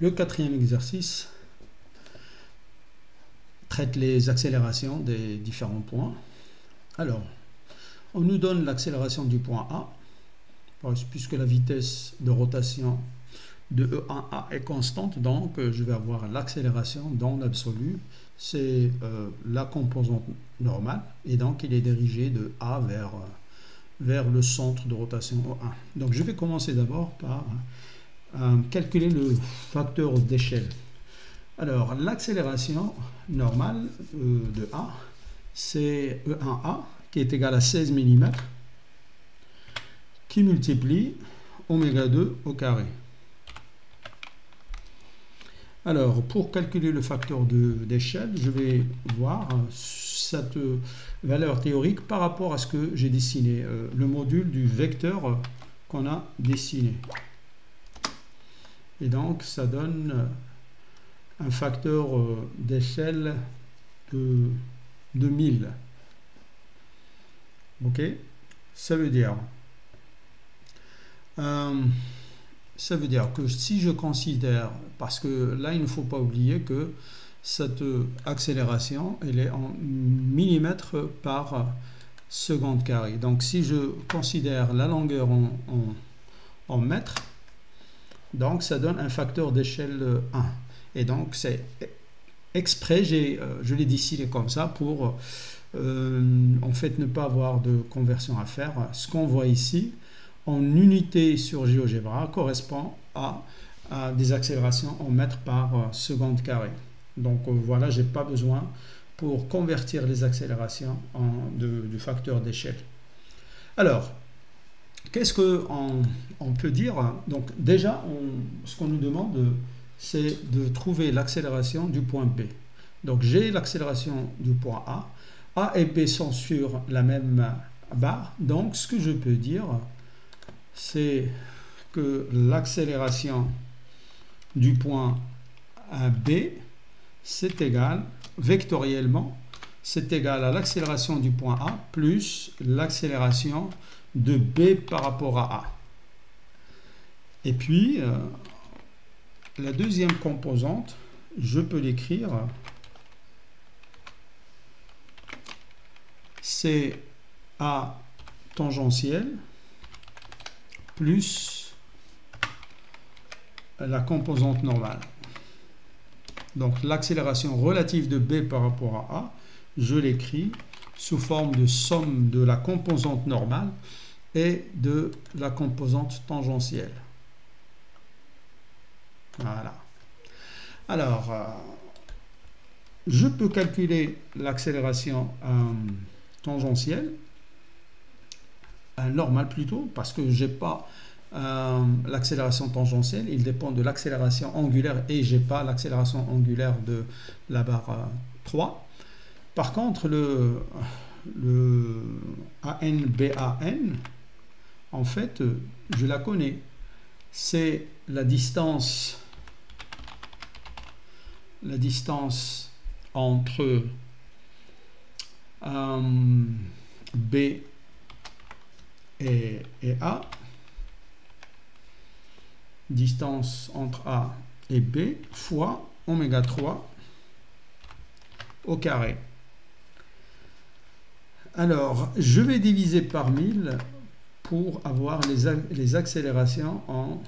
Le quatrième exercice traite les accélérations des différents points. Alors, on nous donne l'accélération du point A, puisque la vitesse de rotation de E1A est constante, donc je vais avoir l'accélération dans l'absolu, c'est la composante normale, et donc il est dirigé de A vers le centre de rotation E1. Donc je vais commencer d'abord par calculer le facteur d'échelle. Alors l'accélération normale de A, c'est E1A qui est égal à 16 mm qui multiplie oméga 2 au carré. Alors, pour calculer le facteur d'échelle, je vais voir cette valeur théorique par rapport à ce que j'ai dessiné, le module du vecteur qu'on a dessiné. Et donc, ça donne un facteur d'échelle de 1000. Ok? Ça veut dire que si je considère, parce que là il ne faut pas oublier que cette accélération elle est en millimètres par seconde carré, donc si je considère la longueur en mètres, donc ça donne un facteur d'échelle 1, et donc c'est exprès, je l'ai dessiné comme ça pour en fait ne pas avoir de conversion à faire. Ce qu'on voit ici en unité sur GeoGebra correspond à des accélérations en mètres par seconde carré. Donc voilà, j'ai pas besoin pour convertir les accélérations du facteur d'échelle. Alors, qu'est-ce qu'on peut dire? Donc déjà, ce qu'on nous demande, c'est de trouver l'accélération du point B. Donc j'ai l'accélération du point A. A et B sont sur la même barre. Donc ce que je peux dire, c'est que l'accélération du point B, c'est égal, vectoriellement, c'est égal à l'accélération du point A plus l'accélération de B par rapport à A. Et puis, la deuxième composante, je peux l'écrire, c'est A tangentiel plus la composante normale. Donc l'accélération relative de B par rapport à A, je l'écris sous forme de somme de la composante normale et de la composante tangentielle. Voilà. Alors, je peux calculer l'accélération tangentielle, normale plutôt, parce que j'ai pas l'accélération tangentielle, il dépend de l'accélération angulaire et j'ai pas l'accélération angulaire de la barre 3. Par contre, le AN-BAN, en fait, je la connais. C'est la distance entre B et A, distance entre A et B fois oméga 3 au carré. Alors, je vais diviser par 1000 pour avoir les accélérations en...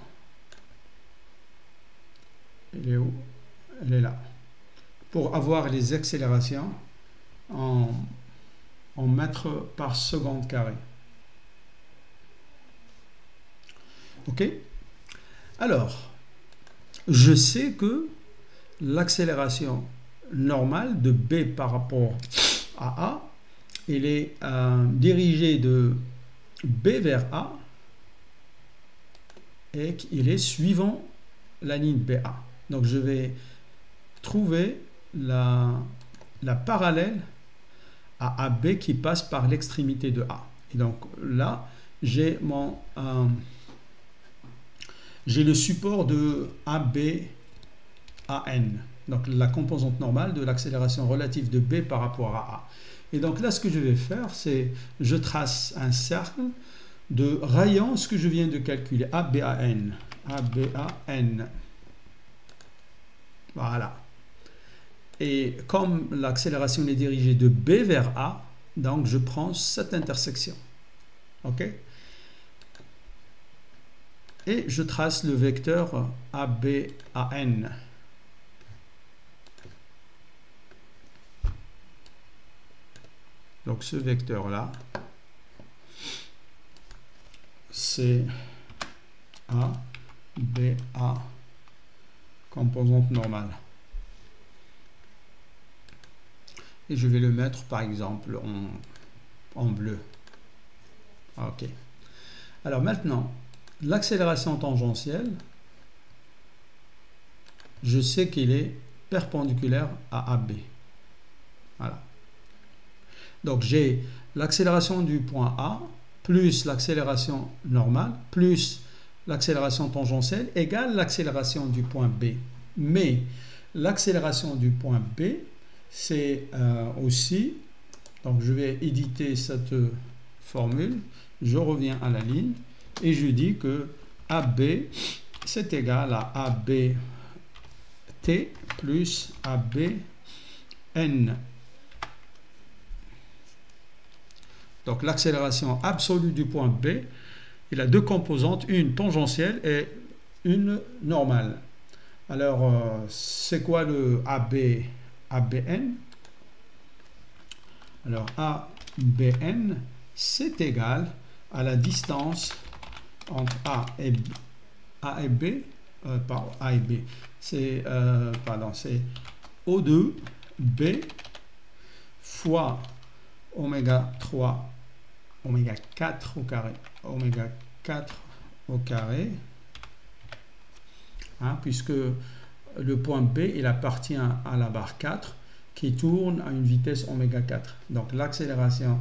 Elle est où? Elle est là. Pour avoir les accélérations en mètres par seconde carré. Ok? Alors, je sais que l'accélération normale de B par rapport à A, elle est dirigée de B vers A et qu'il est suivant la ligne BA. Donc je vais trouver la parallèle à AB qui passe par l'extrémité de A. Et donc là, j'ai le support de ABAN, donc la composante normale de l'accélération relative de B par rapport à A. Et donc là, ce que je vais faire, c'est je trace un cercle de rayant ce que je viens de calculer, ABAN. Voilà. Et comme l'accélération est dirigée de B vers A, donc je prends cette intersection. OK? Et je trace le vecteur ABAN. Donc ce vecteur-là, c'est ABA, composante normale. Et je vais le mettre par exemple en bleu. OK. Alors maintenant, l'accélération tangentielle, je sais qu'il est perpendiculaire à AB. Voilà. Donc j'ai l'accélération du point A plus l'accélération normale plus l'accélération tangentielle égale l'accélération du point B. Mais l'accélération du point B, c'est aussi, donc je vais éditer cette formule, je reviens à la ligne et je dis que AB c'est égal à ABT plus ABN. Donc l'accélération absolue du point B, il a deux composantes, une tangentielle et une normale. Alors c'est quoi le ABN? Alors ABN c'est égal à la distance entre A et B, c'est O2B fois oméga 3 oméga 4 au carré, oméga 4 au carré, hein, puisque le point B il appartient à la barre 4 qui tourne à une vitesse oméga 4. Donc l'accélération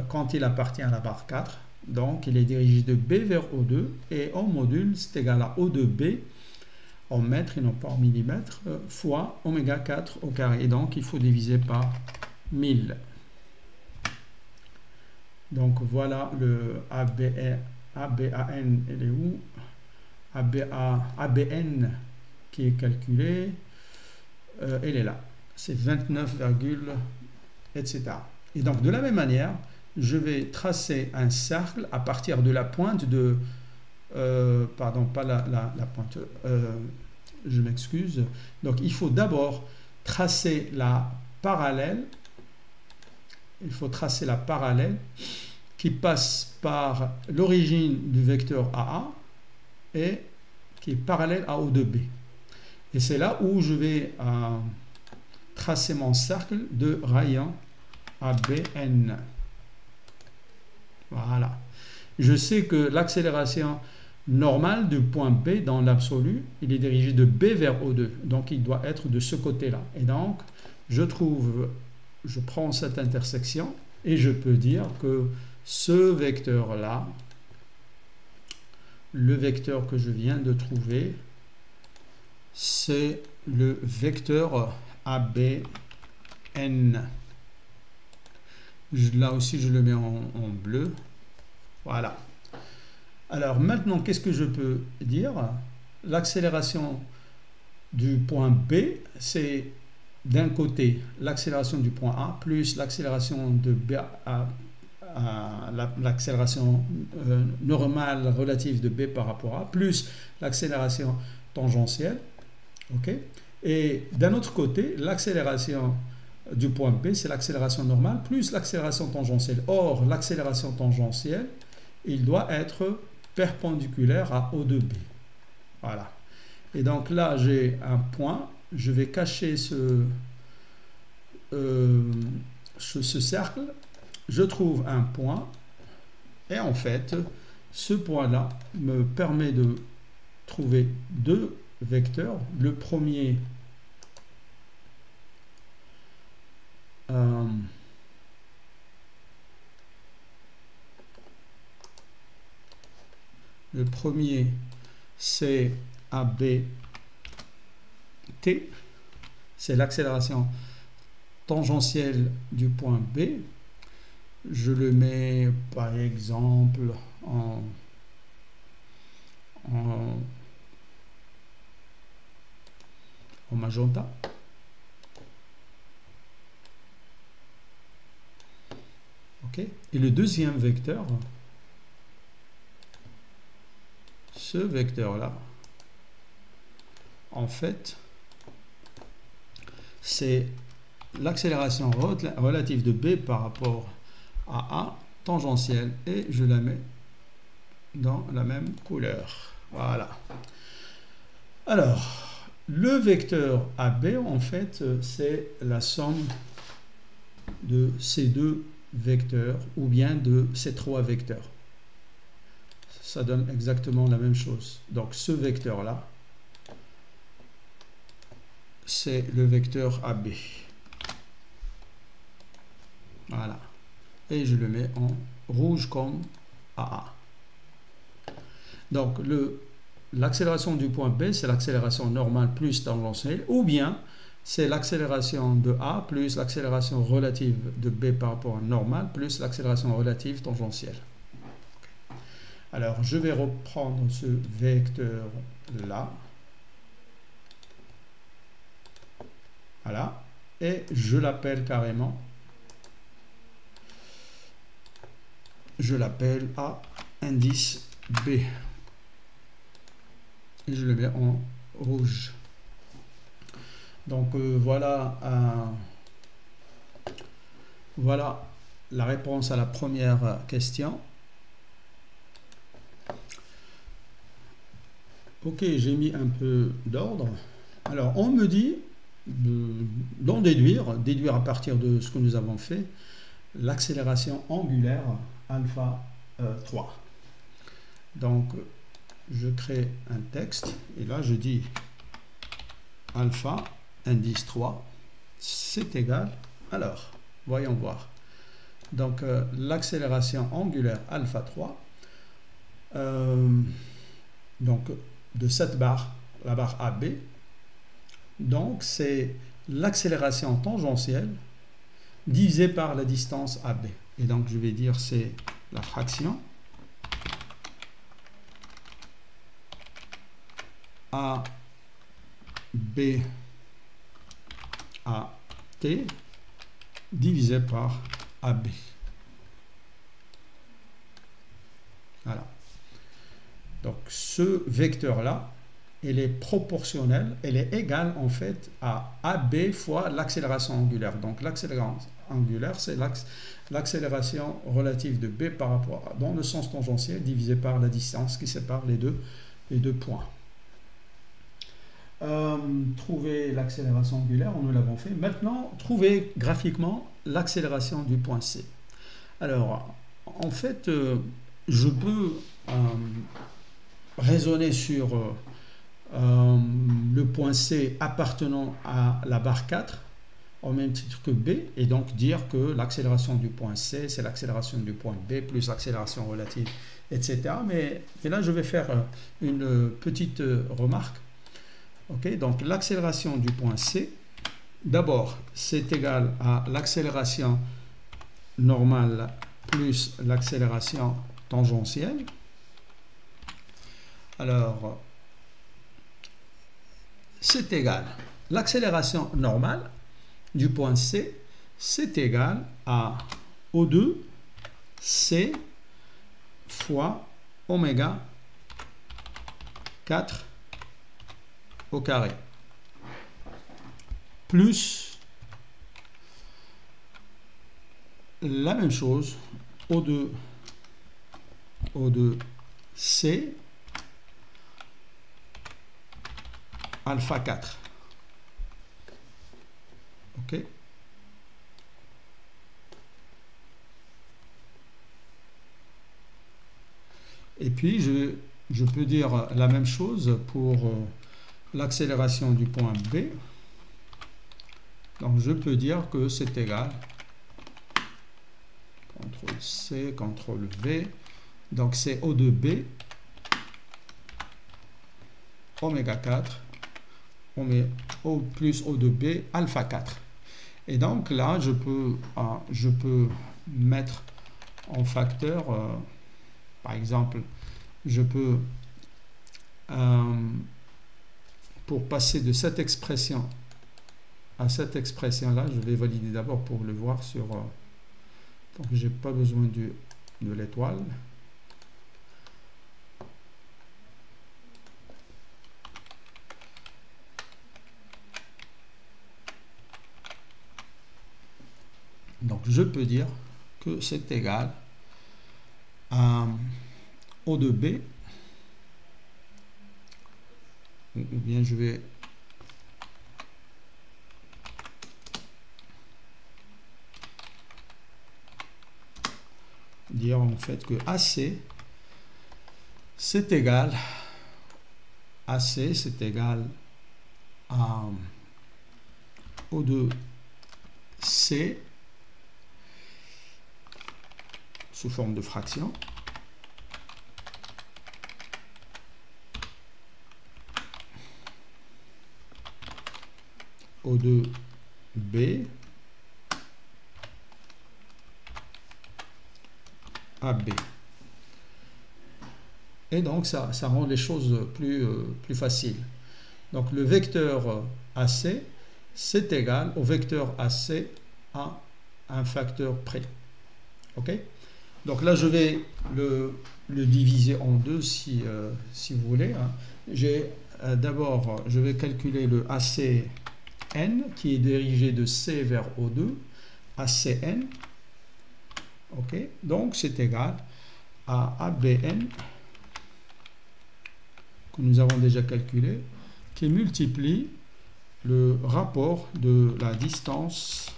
quand il appartient à la barre 4, donc il est dirigé de B vers O2 et en module c'est égal à O2B en mètres et non pas en millimètres fois oméga 4 au carré. Et donc il faut diviser par 1000. Donc voilà le ABAN, il est où? ABN qui est calculé, il est là, c'est 29, etc. Et donc de la même manière, je vais tracer un cercle à partir de la pointe de, pardon, pas la pointe, je m'excuse. Donc il faut d'abord tracer la parallèle. Il faut tracer la parallèle qui passe par l'origine du vecteur AA et qui est parallèle à O2B. Et c'est là où je vais tracer mon cercle de rayon ABN. Voilà. Je sais que l'accélération normale du point B dans l'absolu, il est dirigé de B vers O2. Donc il doit être de ce côté-là. Et donc, je prends cette intersection et je peux dire que ce vecteur-là, le vecteur que je viens de trouver, c'est le vecteur ABN. Là aussi, je le mets en bleu. Voilà. Alors maintenant, qu'est-ce que je peux dire? L'accélération du point B, c'est d'un côté l'accélération du point A plus l'accélération de B à l'accélération normale relative de B par rapport à, plus l'accélération tangentielle. Okay? Et d'un autre côté, l'accélération du point B, c'est l'accélération normale plus l'accélération tangentielle. Or, l'accélération tangentielle, il doit être perpendiculaire à O2B. Voilà. Et donc là, j'ai un point. Je vais cacher ce cercle. Je trouve un point. Et en fait, ce point-là me permet de trouver deux vecteurs. Le premier, c'est ABT, c'est l'accélération tangentielle du point B. Je le mets par exemple en magenta. OK. Et le deuxième vecteur, ce vecteur-là, en fait, c'est l'accélération relative de B par rapport à A tangentielle, et je la mets dans la même couleur. Voilà. Alors, le vecteur AB, en fait, c'est la somme de ces deux vecteurs ou bien de ces trois vecteurs. Ça donne exactement la même chose. Donc, ce vecteur-là, c'est le vecteur AB. Voilà. Et je le mets en rouge comme AA. Donc, l'accélération du point B, c'est l'accélération normale plus tangentielle, ou bien c'est l'accélération de A plus l'accélération relative de B par rapport à normale plus l'accélération relative tangentielle. Okay. Alors, je vais reprendre ce vecteur-là. Voilà. Et je l'appelle carrément. Je l'appelle A indice B. Et je le mets en rouge. Donc voilà la réponse à la première question. Ok, j'ai mis un peu d'ordre. Alors on me dit d'en déduire à partir de ce que nous avons fait, l'accélération angulaire alpha 3. Donc je crée un texte et là je dis alpha indice 3 c'est égal, alors voyons voir, donc l'accélération angulaire alpha 3 donc de cette barre, la barre AB, donc c'est l'accélération tangentielle divisée par la distance AB, et donc je vais dire c'est la fraction A B A T divisé par AB. Voilà. Donc ce vecteur-là, elle est proportionnelle, elle est égale en fait à AB fois l'accélération angulaire. Donc l'accélération angulaire, c'est l'accélération relative de B par rapport à, dans le sens tangentiel, divisé par la distance qui sépare les deux points. Trouver l'accélération angulaire, nous l'avons fait. Maintenant, trouver graphiquement l'accélération du point C. Alors, en fait, je peux raisonner sur le point C appartenant à la barre 4, au même titre que B, et donc dire que l'accélération du point C, c'est l'accélération du point B plus l'accélération relative, etc. Mais là, je vais faire une petite remarque. Okay, donc l'accélération du point C, d'abord, c'est égal à l'accélération normale plus l'accélération tangentielle. Alors, c'est égal. L'accélération normale du point C, c'est égal à O2 C fois oméga 4 au carré, plus la même chose, O2 C alpha 4. OK? Et puis, je peux dire la même chose pour l'accélération du point B. Donc, je peux dire que c'est égal CTRL C, CTRL V. Donc, c'est O2B oméga 4 O plus O2B alpha 4. Et donc, là, je peux mettre en facteur, par exemple, je peux pour passer de cette expression à cette expression-là, je vais valider d'abord pour le voir sur... donc, j'ai pas besoin de l'étoile. Donc, je peux dire que c'est égal à O de B, ou bien je vais dire en fait que AC c'est égal à O de C sous forme de fraction O de B à B. Et donc ça rend les choses plus faciles. Donc le vecteur AC c'est égal au vecteur AC à un facteur près. Ok? Donc là je vais le diviser en deux si vous voulez. Hein. D'abord je vais calculer le ACN qui est dirigé de C vers O2, ACN. Ok, donc c'est égal à ABN que nous avons déjà calculé, qui multiplie le rapport de la distance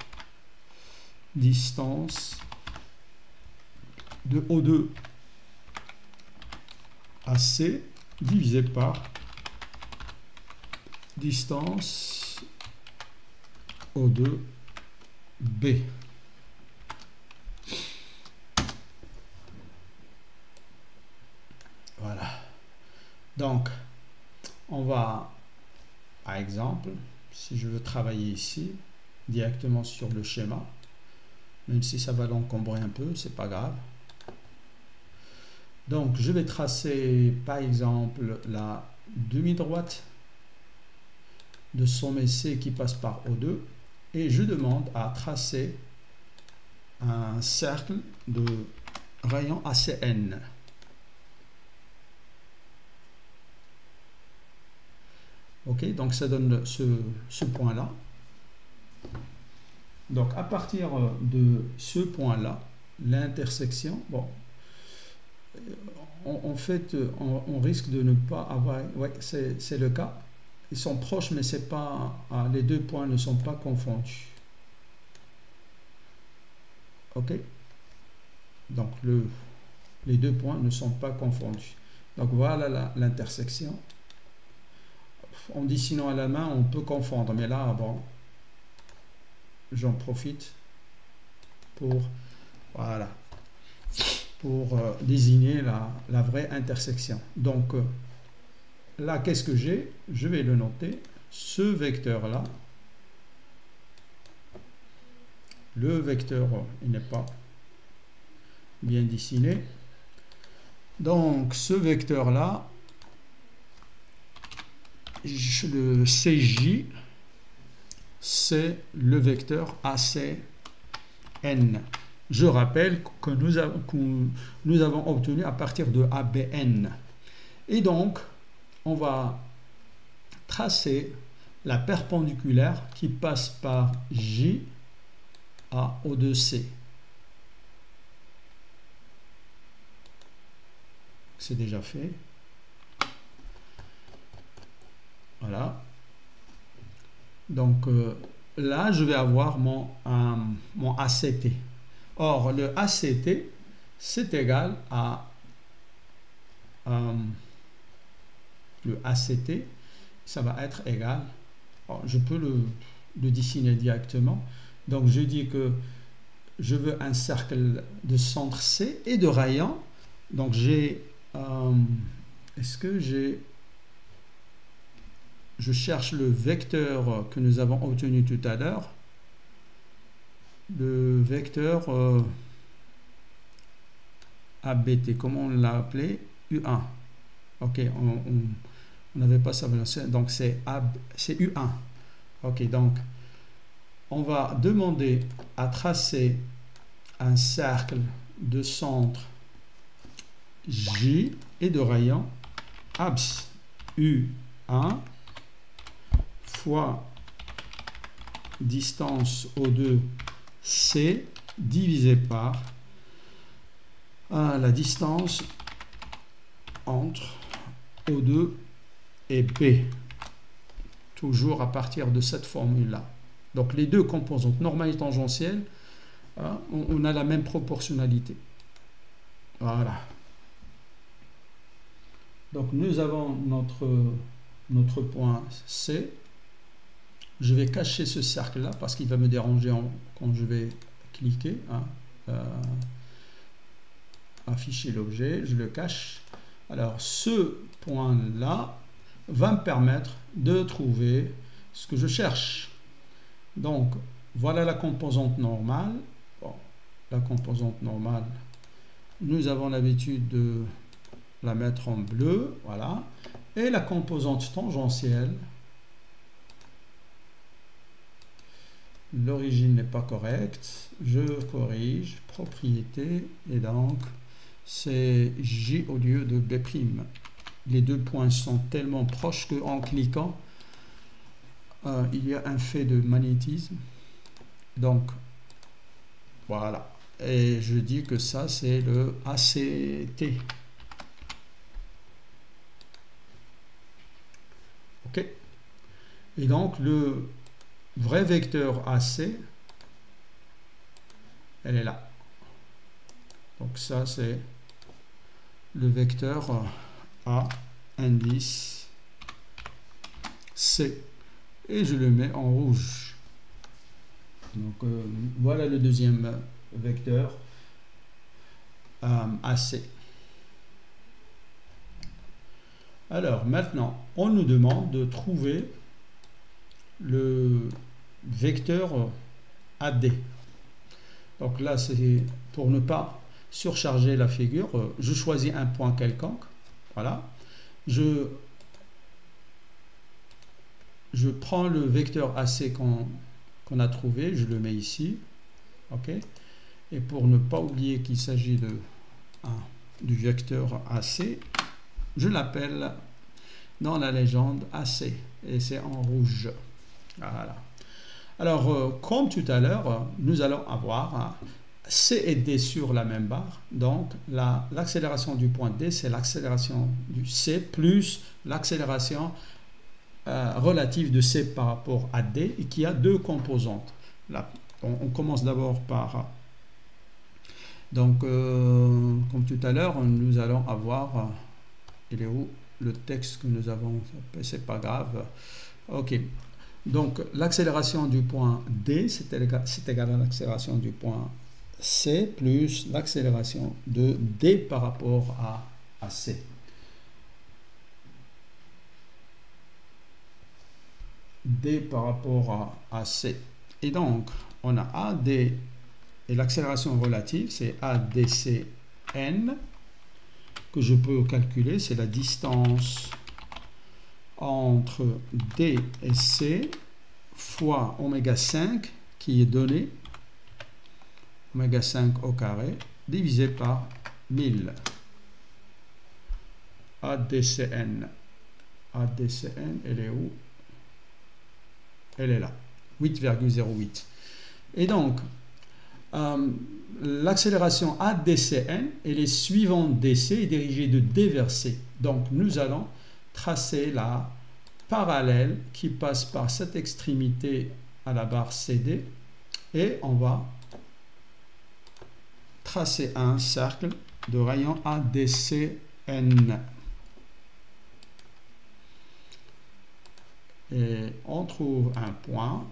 de O2 à C divisé par distance O2 B. Voilà. Donc, on va, par exemple, si je veux travailler ici, directement sur le schéma, même si ça va l'encombrer un peu, c'est pas grave. Donc, je vais tracer, par exemple, la demi-droite de sommet C qui passe par O2 et je demande à tracer un cercle de rayon ACN. Ok, donc ça donne ce point-là. Donc à partir de ce point-là, l'intersection, bon, en fait, on risque de ne pas avoir, ouais, c'est le cas. Ils sont proches, mais c'est pas, les deux points ne sont pas confondus. Ok, donc les deux points ne sont pas confondus. Donc voilà l'intersection. En dessinant à la main, on peut confondre, mais là, bon, j'en profite pour, voilà, pour désigner la vraie intersection. Donc, là, qu'est-ce que j'ai? Je vais le noter. Ce vecteur-là, le vecteur, il n'est pas bien dessiné. Donc, ce vecteur-là, le CJ, c'est le vecteur ACN. Je rappelle que nous avons obtenu à partir de ABN. Et donc, on va tracer la perpendiculaire qui passe par J à O2C. C'est déjà fait. Voilà. Donc là, je vais avoir mon ACT. Or, le ACT, c'est égal à le ACT, ça va être égal. Alors, je peux le dessiner directement. Donc, je dis que je veux un cercle de centre C et de rayon. Donc, j'ai... est-ce que j'ai... Je cherche le vecteur que nous avons obtenu tout à l'heure. Le vecteur ABT, comment on l'a appelé? U1. Ok, On n'avait pas ça, donc c'est U1. Ok, donc on va demander à tracer un cercle de centre J et de rayon abs U1 fois distance O2 C divisé par la distance entre O2 et B, toujours à partir de cette formule-là. Donc les deux composantes, normale et tangentielle, on a la même proportionnalité. Voilà. Donc nous avons notre point C. Je vais cacher ce cercle-là parce qu'il va me déranger quand je vais cliquer. Afficher l'objet, je le cache. Alors ce point-là va me permettre de trouver ce que je cherche. Donc voilà la composante normale. Bon, la composante normale, nous avons l'habitude de la mettre en bleu, voilà. Et la composante tangentielle, l'origine n'est pas correcte, je corrige, propriété, et donc c'est J au lieu de B'. Les deux points sont tellement proches qu'en cliquant, il y a un fait de magnétisme. Donc, voilà. Et je dis que ça, c'est le ACT. OK. Et donc, le vrai vecteur AC, elle est là. Donc, ça, c'est le vecteur A, indice C. Et je le mets en rouge. Donc, voilà le deuxième vecteur AC. Alors, maintenant, on nous demande de trouver le vecteur AD. Donc là, c'est pour ne pas surcharger la figure, je choisis un point quelconque. Voilà. Je prends le vecteur AC qu'on a trouvé, je le mets ici. OK. Et pour ne pas oublier qu'il s'agit du vecteur AC, je l'appelle dans la légende AC. Et c'est en rouge. Voilà. Alors, comme tout à l'heure, nous allons avoir C et D sur la même barre. Donc, l'accélération du point D, c'est l'accélération du C plus l'accélération relative de C par rapport à D, et qui a deux composantes. Là, on commence d'abord par... Donc, comme tout à l'heure, nous allons avoir... il est où le texte que nous avons? C'est pas grave. OK. Donc, l'accélération du point D, c'est égal à l'accélération du point C plus l'accélération de D par rapport à C. D par rapport à C. Et donc, on a AD et l'accélération relative, c'est ADCN, que je peux calculer, c'est la distance entre D et C fois oméga 5 qui est donné, oméga 5 au carré, divisé par 1000. ADCN. ADCN, elle est où? Elle est là, 8,08. Et donc, l'accélération ADCN, elle est suivante DC et dirigée de D vers C. Donc, nous allons tracer la parallèle qui passe par cette extrémité à la barre CD et on va tracer un cercle de rayon ADCN. Et on trouve un point,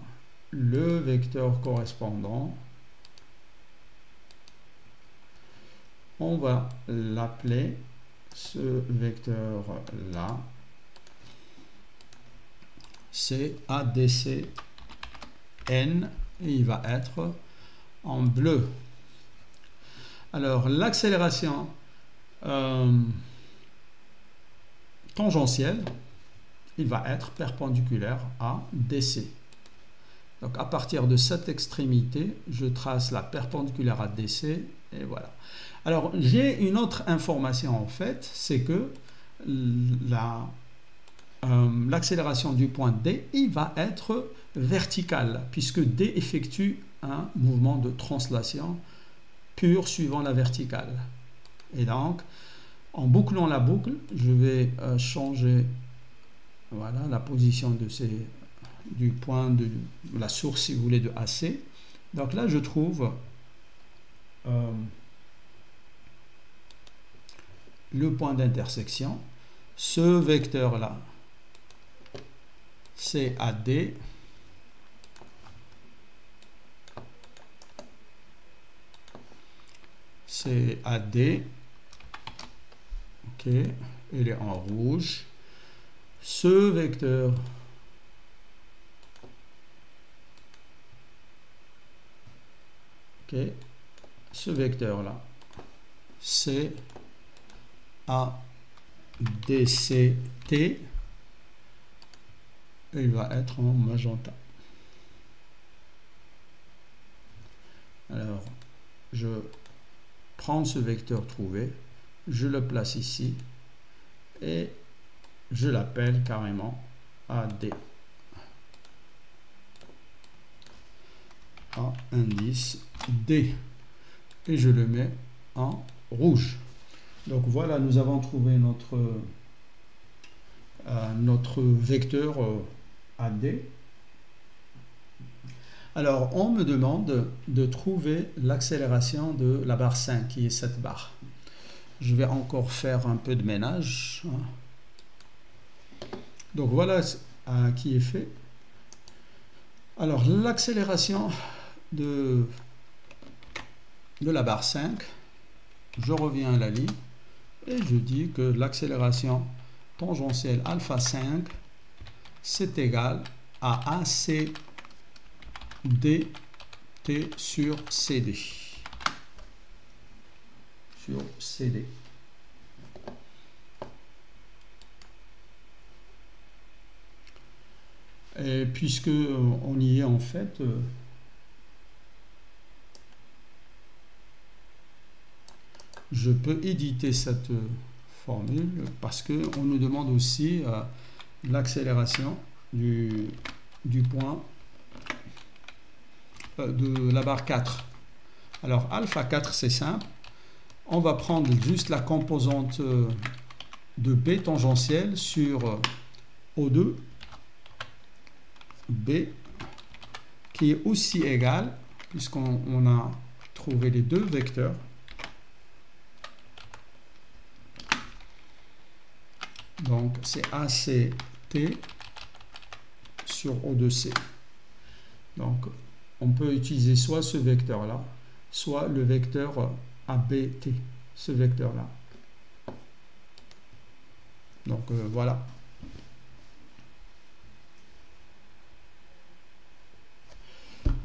le vecteur correspondant, on va l'appeler ce vecteur là, c'est ADCN et il va être en bleu. Alors l'accélération tangentielle, il va être perpendiculaire à DC. Donc à partir de cette extrémité, je trace la perpendiculaire à DC et voilà. Alors j'ai une autre information en fait, c'est que l'accélération du point D, il va être verticale puisque D effectue un mouvement de translation pur suivant la verticale. Et donc, en bouclant la boucle, je vais changer voilà, la position de du point de la source, si vous voulez, de AC. Donc là, je trouve le point d'intersection. Ce vecteur-là, c'est AD. C'est AD. Ok, il est en rouge. Ce vecteur, ok, ce vecteur-là, c'est ADCT. Il va être en magenta. Alors, je prends ce vecteur trouvé, je le place ici et je l'appelle carrément AD. A indice D. Et je le mets en rouge. Donc voilà, nous avons trouvé notre vecteur AD. Alors, on me demande de trouver l'accélération de la barre 5, qui est cette barre. Je vais encore faire un peu de ménage. Donc voilà qui est fait. Alors, l'accélération de la barre 5, je reviens à la ligne et je dis que l'accélération tangentielle alpha 5, c'est égal à AC dt sur CD. Sur CD. Et puisque on y est en fait, je peux éditer cette formule parce qu'on nous demande aussi l'accélération du point de la barre 4. Alors alpha 4, c'est simple. On va prendre juste la composante de B tangentielle sur O2 B qui est aussi égal, puisqu'on a trouvé les deux vecteurs, donc c'est ACT sur O2C. Donc on peut utiliser soit ce vecteur là, soit le vecteur ABT, ce vecteur là. Donc voilà.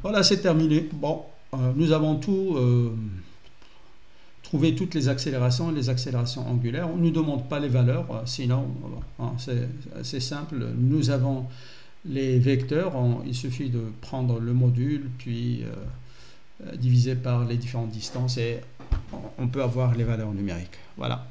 Voilà, c'est terminé. Bon, nous avons trouvé toutes les accélérations angulaires. On ne nous demande pas les valeurs, sinon, c'est simple. Nous avons les vecteurs, il suffit de prendre le module, puis diviser par les différentes distances et on peut avoir les valeurs numériques. Voilà.